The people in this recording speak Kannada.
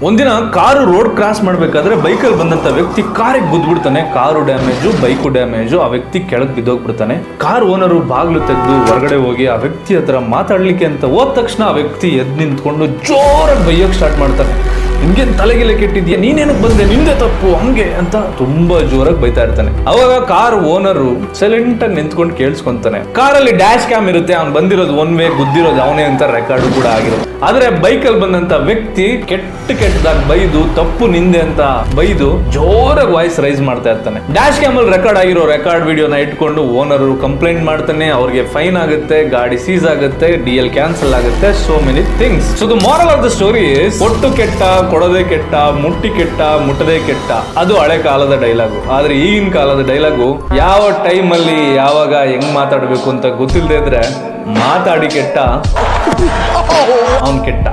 ಒಂದಿನ ಕಾರು ರೋಡ್ ಕ್ರಾಸ್ ಮಾಡ್ಬೇಕಾದ್ರೆ ಬೈಕಲ್ಲಿ ಬಂದಂತ ವ್ಯಕ್ತಿ ಕಾರಿಗೆ ಗುದ್ಬಿಡ್ತಾನೆ. ಕಾರು ಡ್ಯಾಮೇಜು, ಬೈಕು ಡ್ಯಾಮೇಜು, ಆ ವ್ಯಕ್ತಿ ಕೆಳಗೆ ಬಿದ್ದೋಗ್ಬಿಡ್ತಾನೆ. ಕಾರ್ ಓನರು ಬಾಗ್ಲು ತೆಗೆದು ಹೊರಗಡೆ ಹೋಗಿ ಆ ವ್ಯಕ್ತಿ ಹತ್ರ ಮಾತಾಡ್ಲಿಕ್ಕೆ ಅಂತ ಹೋದ ತಕ್ಷಣ ಆ ವ್ಯಕ್ತಿ ಎದ್ದು ನಿಂತ್ಕೊಂಡು ಜೋರಾಗಿ ಬೈಯೋಕ್ ಸ್ಟಾರ್ಟ್ ಮಾಡ್ತಾನೆ. ನಿಮ್ಗೆ ತಲೆಗೆಲೆ ಕೆಟ್ಟಿದ್ಯಾ, ನೀನೇನಕ್ಕೆ ಬಂದೆ, ನಿಂದೆ ತಪ್ಪು, ಹಂಗೆ ಅಂತ ತುಂಬಾ ಜೋರಾಗಿ ಬೈತಾ ಇರ್ತಾನೆ. ಅವಾಗ ಕಾರ್ ಓನರು ಸೈಲೆಂಟ್ ಆಗಿ ನಿಂತ್ಕೊಂಡು ಕೇಳಿಸ್ಕೊಂತಾನೆ. ಕಾರಲ್ಲಿ ಡ್ಯಾಶ್ ಕ್ಯಾಮ್ ಇರುತ್ತೆ, ಅವ್ನು ಬಂದಿರೋದು ಒನ್ ವೇ, ಗುದ್ದಿರೋದು ಅವನೇ ಅಂತ ರೆಕಾರ್ಡ್ ಕೂಡ ಆಗಿರೋದು. ಆದ್ರೆ ಬೈಕಲ್ಲಿ ಬಂದಂತ ವ್ಯಕ್ತಿ ಕೆಟ್ಟದಾಗಿ ಬೈದು ತಪ್ಪು ನಿಂದೆ ಅಂತ ಬೈದು ಜೋರಾಗಿ ವಾಯ್ಸ್ ರೈಸ್ ಮಾಡ್ತಾ ಇರ್ತಾನೆ. ಡ್ಯಾಶ್ ಕ್ಯಾಮ್ ಅಲ್ಲಿ ರೆಕಾರ್ಡ್ ಆಗಿರೋ ರೆಕಾರ್ಡ್ ವಿಡಿಯೋನ ಇಟ್ಕೊಂಡು ಓನರ್ ಕಂಪ್ಲೇಂಟ್ ಮಾಡ್ತಾನೆ. ಅವ್ರಿಗೆ ಫೈನ್ ಆಗುತ್ತೆ, ಗಾಡಿ ಸೀಸ್ ಆಗುತ್ತೆ, DL ಕ್ಯಾನ್ಸಲ್ ಆಗುತ್ತೆ, so many things. So the moral of the story is ಒಟ್ಟು ಕೆಟ್ಟ, ಕೊಡದೆ ಕೆಟ್ಟ, ಮುಟ್ಟಿ ಕೆಟ್ಟ, ಮುಟ್ಟದೆ ಕೆಟ್ಟ. ಅದು ಹಳೆ ಕಾಲದ ಡೈಲಾಗು. ಆದ್ರೆ ಈಗಿನ ಕಾಲದ ಡೈಲಾಗು ಯಾವ ಟೈಮ್ ಅಲ್ಲಿ ಯಾವಾಗ ಹೆಂಗ್ ಮಾತಾಡ್ಬೇಕು ಅಂತ ಗೊತ್ತಿಲ್ಲದೆ ಇದ್ರೆ ಮಾತಾಡಿ ಕೆಟ್ಟ, ಅವನ್ ಕೆಟ್ಟ.